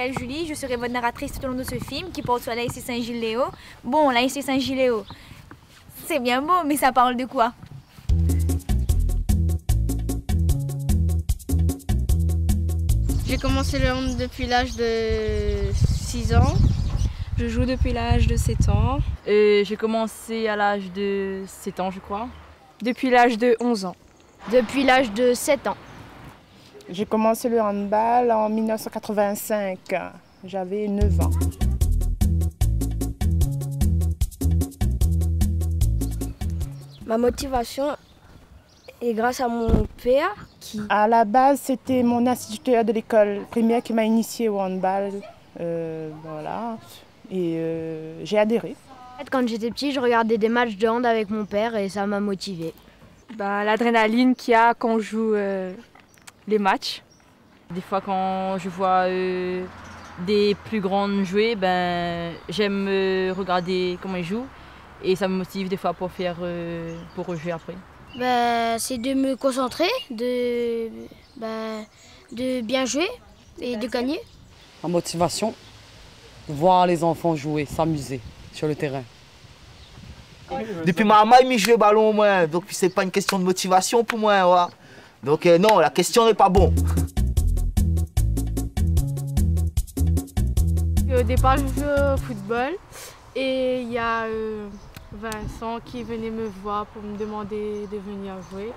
m'appelle Julie, je serai votre narratrice tout au long de ce film qui porte sur la lycée Saint-Gilles-Léo. Bon, la lycée Saint-Gilles-Léo, c'est bien beau, mais ça parle de quoi? J'ai commencé le hand depuis l'âge de 6 ans. Je joue depuis l'âge de 7 ans. J'ai commencé à l'âge de 7 ans, je crois. Depuis l'âge de 11 ans. Depuis l'âge de 7 ans. J'ai commencé le handball en 1985. J'avais 9 ans. Ma motivation est grâce à mon père qui... À la base, c'était mon instituteur de l'école primaire qui m'a initiée au handball. Voilà. Et j'ai adhéré. Quand j'étais petit, je regardais des matchs de hand avec mon père et ça m'a motivée. L'adrénaline qu'il y a quand on joue les matchs. Des fois, quand je vois des plus grandes jouer, j'aime regarder comment ils jouent et ça me motive des fois pour rejouer après. C'est de me concentrer, de bien jouer et de gagner. La motivation, voir les enfants jouer, s'amuser sur le terrain. Depuis ma maman, il joue le ballon, moi. Donc c'est pas une question de motivation pour moi. Voilà. Donc non, la question n'est pas bonne. Au départ, je jouais au football et il y a Vincent qui venait me voir pour me demander de venir jouer.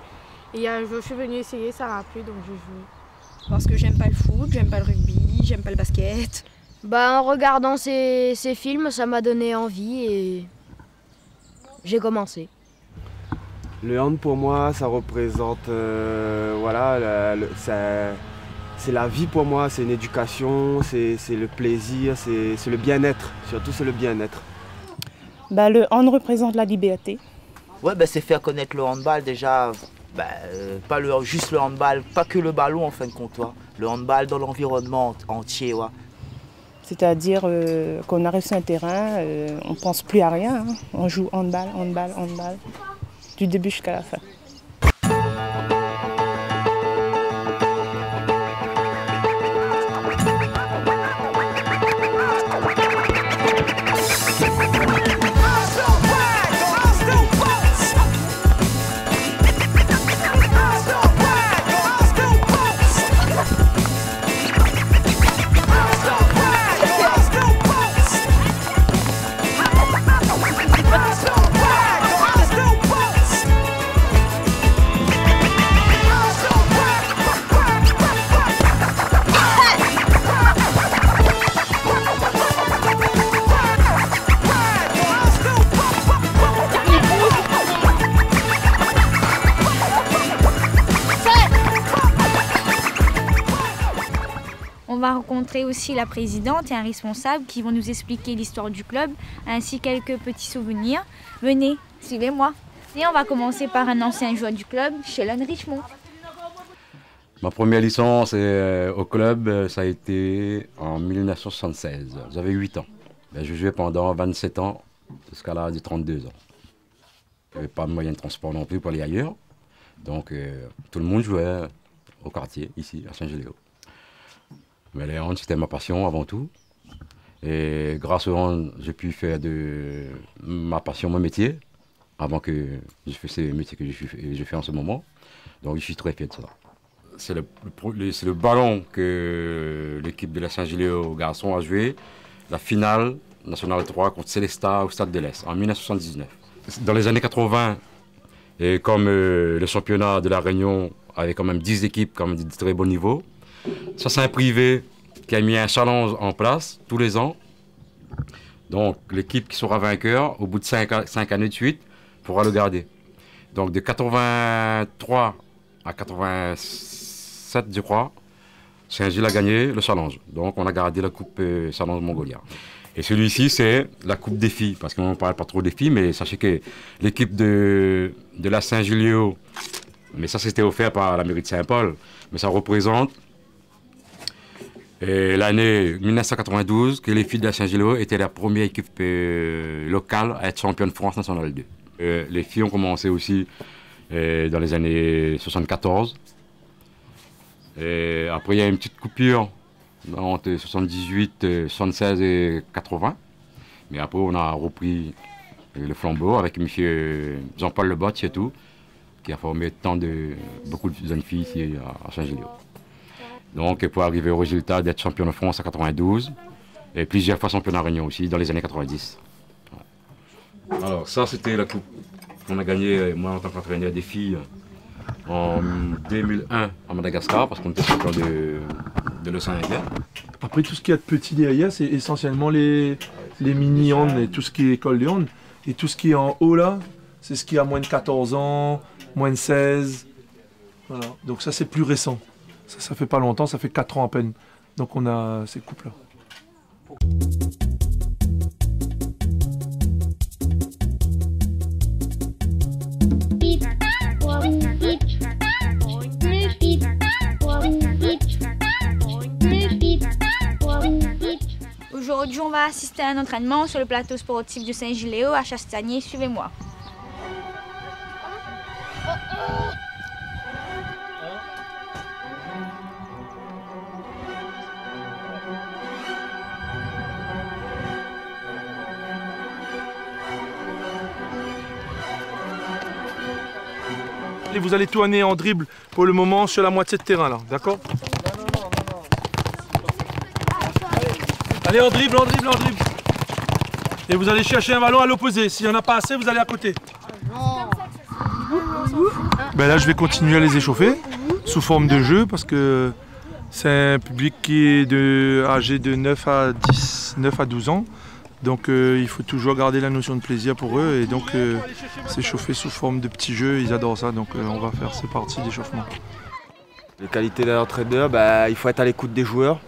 Et un jour, je suis venue essayer, ça m'a plu, donc je joue. Parce que j'aime pas le foot, j'aime pas le rugby, j'aime pas le basket. En regardant ces films, ça m'a donné envie et j'ai commencé. Le hand pour moi, ça représente, c'est la vie pour moi, c'est une éducation, c'est le plaisir, c'est le bien-être, surtout c'est le bien-être. Le hand représente la liberté. Ouais, c'est faire connaître le handball déjà, pas juste le handball, pas que le ballon en fin de compte, le handball dans l'environnement entier. Ouais. C'est-à-dire qu'on arrive sur un terrain, on ne pense plus à rien, hein. On joue handball, handball, handball, du début jusqu'à la fin. On va rencontrer aussi la présidente et un responsable qui vont nous expliquer l'histoire du club ainsi quelques petits souvenirs. Venez, suivez-moi. Et on va commencer par un ancien joueur du club, Sheldon Richmond. Ma première licence au club, ça a été en 1976. J'avais 8 ans. Je jouais pendant 27 ans jusqu'à l'âge de 32 ans. Il n'y avait pas de moyen de transport non plus pour aller ailleurs. Donc tout le monde jouait au quartier, ici, à Saint-Gilles-Léo. Mais les hand, c'était ma passion avant tout. Et grâce au hand, j'ai pu faire de ma passion mon métier, avant que je fasse le métier que je fais en ce moment. Donc je suis très fier de ça. C'est le ballon que l'équipe de la Saint-Gilles-Léo garçons a joué, la finale nationale 3 contre Célestat au Stade de l'Est en 1979. Dans les années 80, et comme le championnat de la Réunion avait quand même 10 équipes comme de très bon niveau, ça c'est un privé qui a mis un challenge en place tous les ans. Donc l'équipe qui sera vainqueur au bout de 5 années de suite pourra le garder. Donc de 83 à 87 je crois, Saint-Gilles a gagné le challenge. Donc on a gardé la coupe challenge Mongolia. Et celui-ci c'est la coupe des filles, parce qu'on ne parle pas trop des filles, mais sachez que l'équipe de la Saint-Gilles-Léo, mais ça c'était offert par la mairie de Saint-Paul, mais ça représente l'année 1992, que les filles de la Saint-Gilles étaient la première équipe locale à être championne de France nationale 2. Les filles ont commencé aussi dans les années 74. Et après, il y a une petite coupure entre 78, 76 et 80. Mais après, on a repris le flambeau avec M. Jean-Paul Lebot et tout, qui a formé beaucoup de jeunes filles ici à Saint-Gilio. Donc, pour arriver au résultat d'être champion de France en 92 et plusieurs fois champion de Réunion aussi dans les années 90. Ouais. Alors, ça, c'était la coupe qu'on a gagnée, moi, en tant qu'entraîneur des filles, en 2001 à Madagascar, parce qu'on était champion de l'océan Indien. Après, tout ce qu'il y a de petit derrière, c'est essentiellement les mini-hands et tout ce qui est école de hand. Et tout ce qui est en haut là, c'est ce qui a moins de 14 ans, moins de 16. Voilà. Donc ça, c'est plus récent. Ça fait pas longtemps, ça fait 4 ans à peine. Donc on a ces coupes là. Aujourd'hui, on va assister à un entraînement sur le plateau sportif de Saint-Giléo à Chastagnier. Suivez-moi. Et vous allez tourner en dribble pour le moment sur la moitié de terrain là, d'accord? Allez, en dribble, en dribble, en dribble. Et vous allez chercher un ballon à l'opposé. S'il n'y en a pas assez, vous allez à côté. Ben là, je vais continuer à les échauffer sous forme de jeu parce que c'est un public qui est âgé de 9 à 12 ans. Donc il faut toujours garder la notion de plaisir pour eux et donc s'échauffer sous forme de petits jeux, ils adorent ça. Donc on va faire ces parties d'échauffement. Les qualités d'un entraîneur, il faut être à l'écoute des joueurs,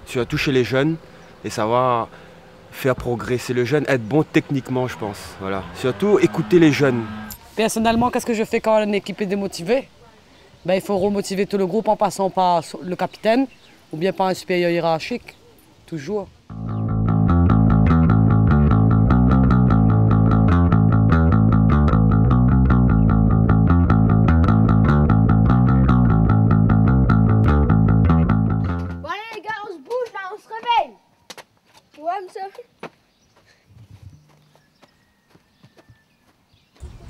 surtout chez les jeunes. Et savoir faire progresser le jeune, être bon techniquement, je pense. Voilà. Surtout écouter les jeunes. Personnellement, qu'est-ce que je fais quand une équipe est démotivée? Il faut remotiver tout le groupe en passant par le capitaine ou bien par un supérieur hiérarchique, toujours.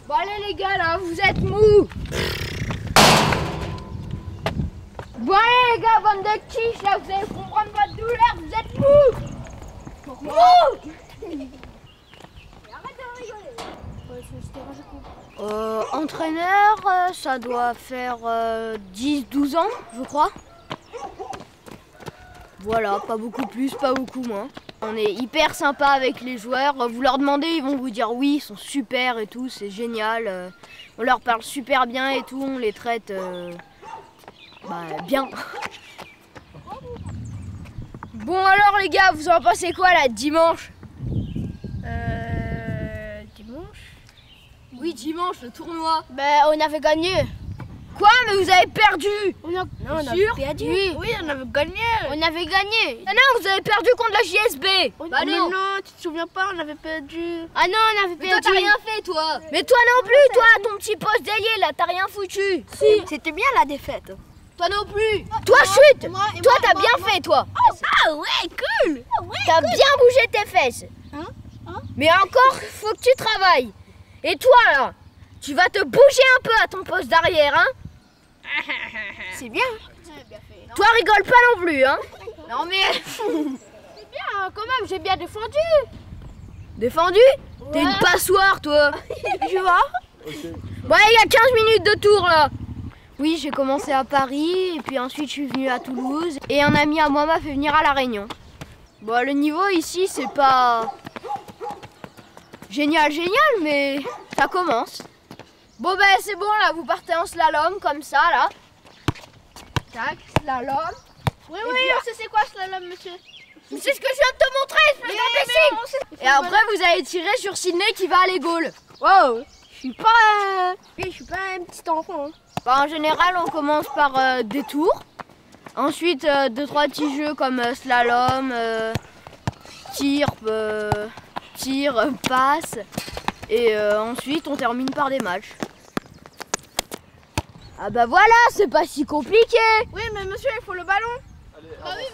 Bon allez les gars là, vous êtes mous. Bon allez les gars, bande de quiches là, vous allez comprendre votre douleur, vous êtes mous. Mous. Arrête de rigoler. Entraîneur, ça doit faire 10-12 ans, je crois. Voilà, pas beaucoup plus, pas beaucoup moins. On est hyper sympa avec les joueurs. Vous leur demandez, ils vont vous dire oui, ils sont super et tout, c'est génial. On leur parle super bien et tout, on les traite bien. Bon alors les gars, vous en pensez quoi là, dimanche? Dimanche? Oui, dimanche, le tournoi. On avait gagné. Quoi? Mais vous avez perdu? On a perdu. Oui, on avait gagné. On avait gagné. Ah non, vous avez perdu contre la JSB. Non, tu te souviens pas, on avait perdu. Ah non, on avait perdu. Toi, t'as rien fait, toi. Mais toi non plus, toi, ton petit poste d'ailier, là, t'as rien foutu. Si. C'était bien la défaite. Toi non plus. Toi, chute. Toi, t'as bien fait, toi. Ah ouais, cool. T'as bien bougé tes fesses. Mais encore, faut que tu travailles. Et toi, là, tu vas te bouger un peu à ton poste d'arrière, hein? C'est bien. Toi, rigole pas non plus, hein? Non mais... C'est bien, quand même, j'ai bien défendu. Défendu? Ouais. T'es une passoire, toi. Tu vois? Bon, il y a 15 minutes de tour, là. Oui, j'ai commencé à Paris, et puis ensuite je suis venue à Toulouse. Et un ami à moi m'a fait venir à La Réunion. Bon, le niveau ici, c'est pas... génial, mais ça commence. Bon c'est bon là, vous partez en slalom comme ça là. Tac, slalom. Oui, on sait c'est quoi slalom, monsieur? C'est ce que je viens de te montrer, espèce d'imbécile. Et après vous allez tirer sur Sydney qui va à l'égole. Wow, je suis pas un petit enfant. En général on commence par des tours. Ensuite 2-3 petits jeux comme slalom, tir, passe. Et ensuite on termine par des matchs. Ah bah voilà, c'est pas si compliqué. Oui mais monsieur, il faut le ballon. Allez,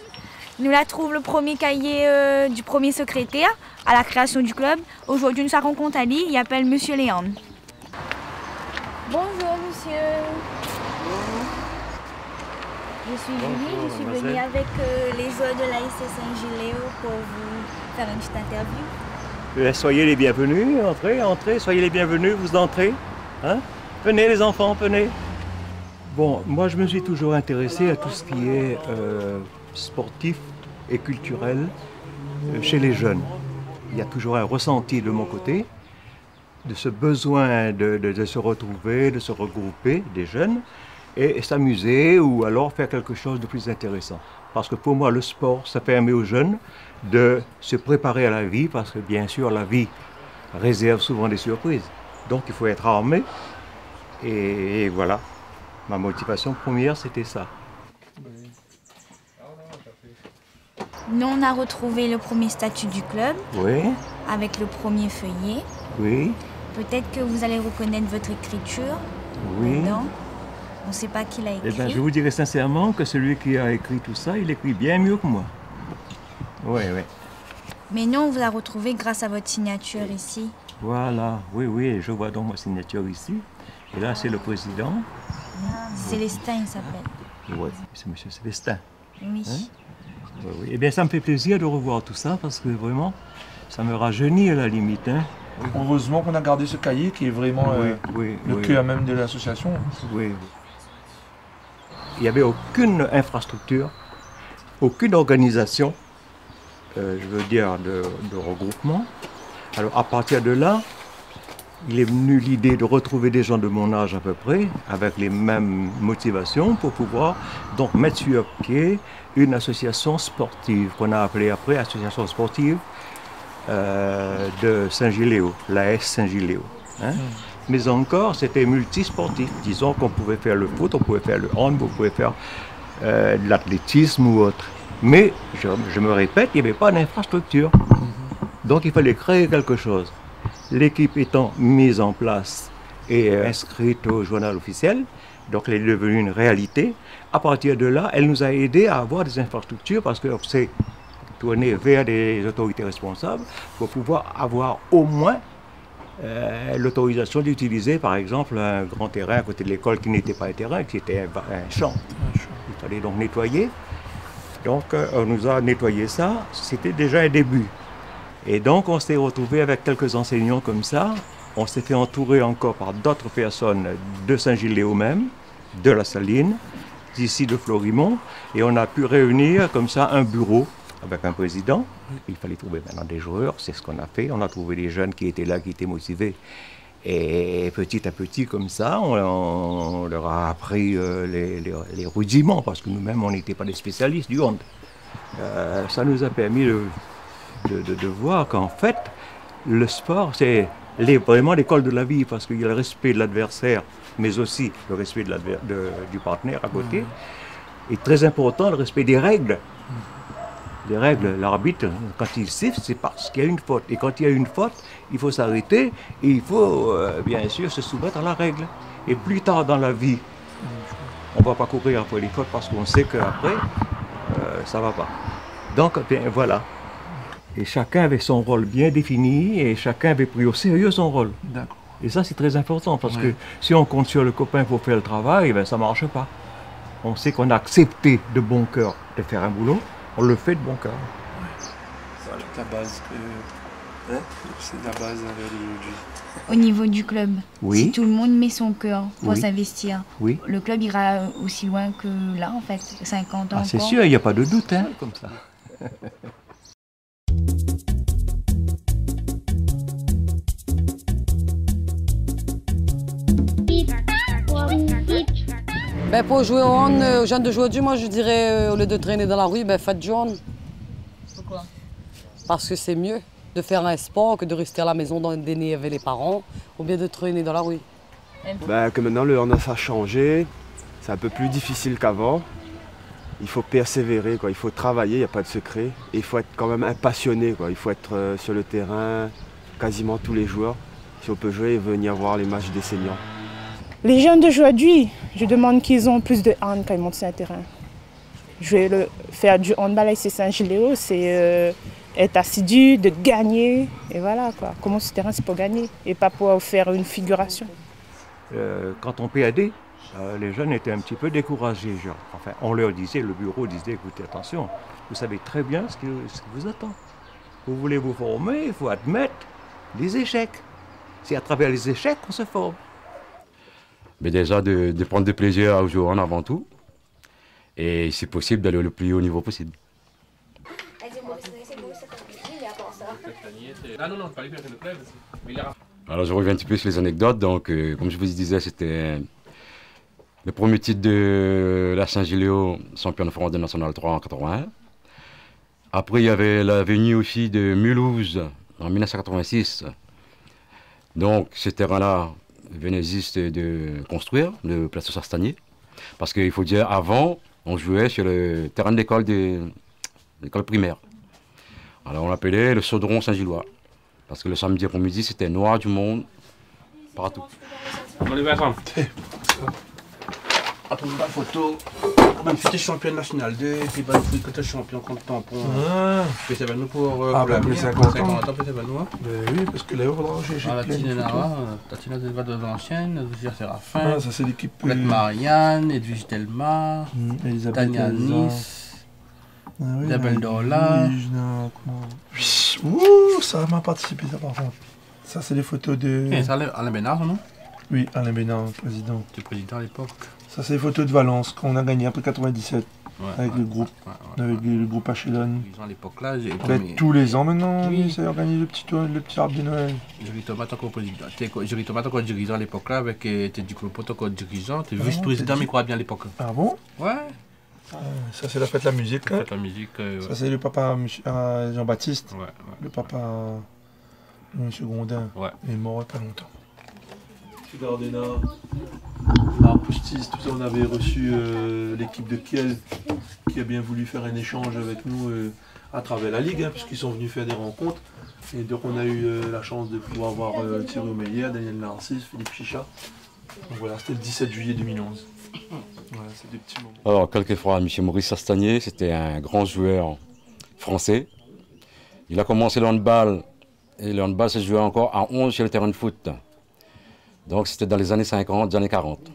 Nous la trouve le premier cahier du premier secrétaire à la création du club. Aujourd'hui, nous avons compte à lui, il appelle Monsieur Léandre. Bonjour monsieur. Je suis Julie, je suis venue avec les joueurs de l'ASC Saint-Gilléo pour vous faire une petite interview. Soyez les bienvenus, entrez, soyez les bienvenus, vous entrez. Hein? Venez les enfants, venez. Bon, moi je me suis toujours intéressé à tout ce qui est sportif et culturel chez les jeunes. Il y a toujours un ressenti de mon côté, de ce besoin de se retrouver, de se regrouper des jeunes et s'amuser ou alors faire quelque chose de plus intéressant. Parce que pour moi, le sport, ça permet aux jeunes de se préparer à la vie parce que bien sûr, la vie réserve souvent des surprises. Donc il faut être armé et voilà. Ma motivation première, c'était ça. Nous, on a retrouvé le premier statut du club. Oui. Avec le premier feuillet. Oui. Peut-être que vous allez reconnaître votre écriture. Oui. Dedans. On ne sait pas qui l'a écrit. Eh bien, je vous dirais sincèrement que celui qui a écrit tout ça, il écrit bien mieux que moi. Oui, oui. Mais nous, on vous a retrouvé grâce à votre signature ici. Voilà, oui, je vois donc ma signature ici. Et là, c'est le président. Célestin, il s'appelle. Oui, c'est M. Célestin. Oui. Hein? Oui. Eh bien, ça me fait plaisir de revoir tout ça parce que vraiment, ça me rajeunit à la limite. Hein. Heureusement qu'on a gardé ce cahier qui est vraiment le cœur même de l'association. Oui. Il n'y avait aucune infrastructure, aucune organisation, je veux dire, de regroupement. Alors à partir de là, il est venu l'idée de retrouver des gens de mon âge à peu près, avec les mêmes motivations pour pouvoir donc mettre sur pied une association sportive, qu'on a appelée après Association sportive de Saint-Gilléo, l'AS Saint-Gilléo. Hein? Mais encore, c'était multisportif. Disons qu'on pouvait faire le foot, on pouvait faire le hand, on pouvait faire de l'athlétisme ou autre. Mais, je me répète, il n'y avait pas d'infrastructure. Donc il fallait créer quelque chose. L'équipe étant mise en place et inscrite au journal officiel, donc elle est devenue une réalité. À partir de là, elle nous a aidés à avoir des infrastructures parce qu'on s'est tourné vers des autorités responsables pour pouvoir avoir au moins l'autorisation d'utiliser par exemple un grand terrain à côté de l'école qui n'était pas un terrain, qui était un champ. Il fallait donc nettoyer. Donc on nous a nettoyé ça, c'était déjà un début. Et donc on s'est retrouvé avec quelques enseignants comme ça. On s'est fait entourer encore par d'autres personnes de Saint-Gilléo même, de la Saline, d'ici de Florimont. Et on a pu réunir comme ça un bureau avec un président. Il fallait trouver maintenant des joueurs, c'est ce qu'on a fait. On a trouvé des jeunes qui étaient là, qui étaient motivés. Et petit à petit, comme ça, on leur a appris les rudiments, parce que nous-mêmes, on n'était pas des spécialistes du hand. Ça nous a permis de voir qu'en fait, le sport, c'est vraiment l'école de la vie, parce qu'il y a le respect de l'adversaire, mais aussi le respect du partenaire à côté. Et très important, le respect des règles. Les règles, l'arbitre, quand il siffle, c'est parce qu'il y a une faute. Et quand il y a une faute, il faut s'arrêter et il faut bien sûr se soumettre à la règle. Et plus tard dans la vie, on ne va pas courir après les fautes parce qu'on sait qu'après, ça ne va pas. Donc, bien, voilà. Et chacun avait son rôle bien défini et chacun avait pris au sérieux son rôle. Et ça, c'est très important parce que si on compte sur le copain pour faire le travail, ben, ça ne marche pas. On sait qu'on a accepté de bon cœur de faire un boulot. On le fait de bon cœur. Voilà la base. C'est la base Au niveau du club, oui. Si tout le monde met son cœur pour s'investir, le club ira aussi loin que là, en fait, 50 ans. C'est sûr, il n'y a pas de doute, hein, comme ça. Ben pour jouer au hand, aux jeunes de jouer du, moi je dirais au lieu de traîner dans la rue, ben faites du hand. Pourquoi? Parce que c'est mieux de faire un sport que de rester à la maison dans des nids avec les parents ou bien de traîner dans la rue. Ben, que maintenant le hand a changé, c'est un peu plus difficile qu'avant. Il faut persévérer, quoi. Il faut travailler, il n'y a pas de secret. Et il faut être quand même un passionné, quoi. Il faut être sur le terrain quasiment tous les jours. Si on peut jouer et venir voir les matchs des seniors. Les jeunes d'aujourd'hui, je demande qu'ils ont plus de hand quand ils montent sur un terrain. Faire du handball à Saint-Giléo, c'est être assidu, de gagner. Et voilà quoi. Comment ce terrain, c'est pour gagner et pas pour faire une figuration. Quand on PAD, les jeunes étaient un petit peu découragés. Genre. Enfin, on leur disait, le bureau disait, écoutez, attention, vous savez très bien ce qui vous attend. Vous voulez vous former, il faut admettre les échecs. C'est à travers les échecs qu'on se forme. Mais déjà, de prendre du plaisir à jouer en avant tout. Et si possible, d'aller le plus haut niveau possible. Alors je reviens un petit peu sur les anecdotes. Donc, comme je vous disais, c'était le premier titre de la Saint-Giléo, champion de France de National 3 en 81. Après, il y avait la venue aussi de Mulhouse en 1986. Donc, ce terrain-là venait juste de construire, le plateau Sastanier. Parce qu'il faut dire, avant, on jouait sur le terrain de l'école primaire. Alors on l'appelait le Chaudron Saint-Gillois. Parce que le samedi après-midi, c'était noir du monde, partout. On les va attendre. Attends, une photo. Même si tu es champion national 2, et puis quand tu es champion contre tampon. Tu fais nous pour les 50 ans. Oui, parce que là, il faudra chercher. La Tinenara, Tatina de l'ancienne, Edwige Séraphin. Ça, c'est l'équipe. Marianne, Edwige Delmar, Tania Nice, Isabelle Dorla. Ouh, ça m'a participé, ça par contre. Ça, c'est les photos de. C'est Alain Bénard, non? Oui, Alain Bénard, président. Tu es président à l'époque. Ça, c'est les photos de Valence qu'on a gagné après 97 avec le groupe, avec le groupe Achelon. À l'époque là, tous les ans maintenant, oui. Ça organise le petit arbre de Noël. Julie Thomas encore président. Julie Thomas encore dirigeant à l'époque là, avec tes diplômes encore dirigeant. Tu es vice-président, mais crois bien à l'époque. Ah bon? Ouais. Ça, c'est la fête de la musique. La fête de la musique. Ça, c'est le papa Jean-Baptiste. Ouais. Le papa M. Grondin. Ouais. Il est mort il n'y a pas longtemps. Gardena, Pustis, tout ça, on avait reçu l'équipe de Kiel qui a bien voulu faire un échange avec nous à travers la Ligue, puisqu'ils sont venus faire des rencontres. Et donc on a eu la chance de pouvoir voir Thierry Omeyer, Daniel Narcisse, Philippe Chicha. Donc voilà, c'était le 17 juillet 2011. Voilà, c'est des petits moments. Alors, quelquefois, M. Maurice Sastanier, c'était un grand joueur français. Il a commencé le handball, et le handball se jouait encore à 11 sur le terrain de foot. Donc c'était dans les années 50, les années 40.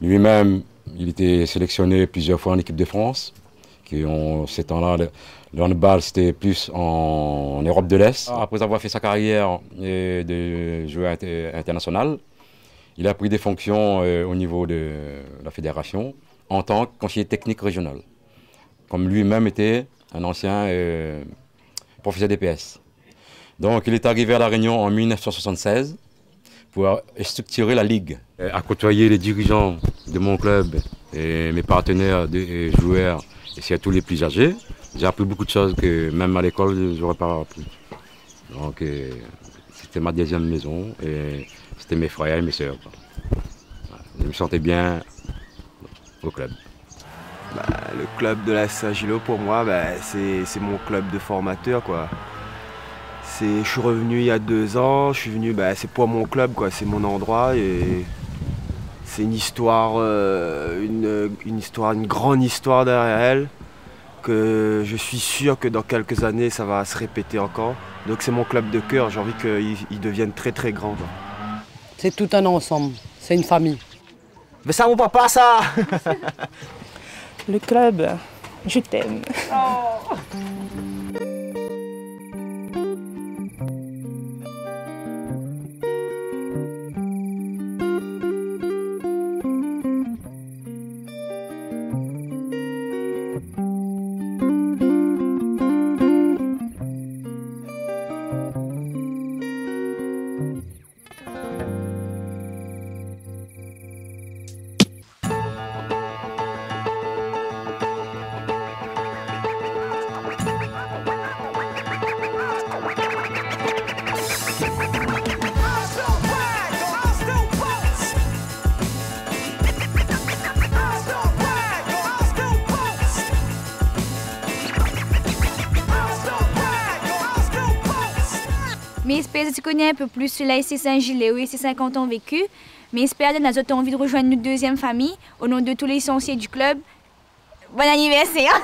Lui-même, il était sélectionné plusieurs fois en équipe de France. Ces temps-là, le handball, c'était plus en Europe de l'Est. Après avoir fait sa carrière de joueur international, il a pris des fonctions au niveau de la fédération en tant que conseiller technique régional. Comme lui-même était un ancien professeur d'EPS. Donc il est arrivé à La Réunion en 1976. Pour structurer la ligue, à côtoyer les dirigeants de mon club et mes partenaires et joueurs, et surtout les plus âgés. J'ai appris beaucoup de choses que même à l'école, je n'aurais pas appris. Donc c'était ma deuxième maison et c'était mes frères et mes sœurs. Je me sentais bien au club. Le club de la Saint-Gilot, pour moi, c'est mon club de formateur, quoi. Je suis revenu il y a 2 ans, je suis venu, c'est pour mon club, quoi, c'est mon endroit et c'est une histoire, une grande histoire derrière elle, que je suis sûr que dans quelques années ça va se répéter encore. Donc c'est mon club de cœur, j'ai envie qu'il devienne très très grand. C'est tout un ensemble, c'est une famille. Mais ça mon papa ça. Le club, je t'aime. Oh. Mais j'espère que tu connais un peu plus sur l'ASC Saint-Giléo et ses 50 ans vécus. Mais j'espère que tu as envie de rejoindre notre deuxième famille. Au nom de tous les licenciés du club, Bon anniversaire.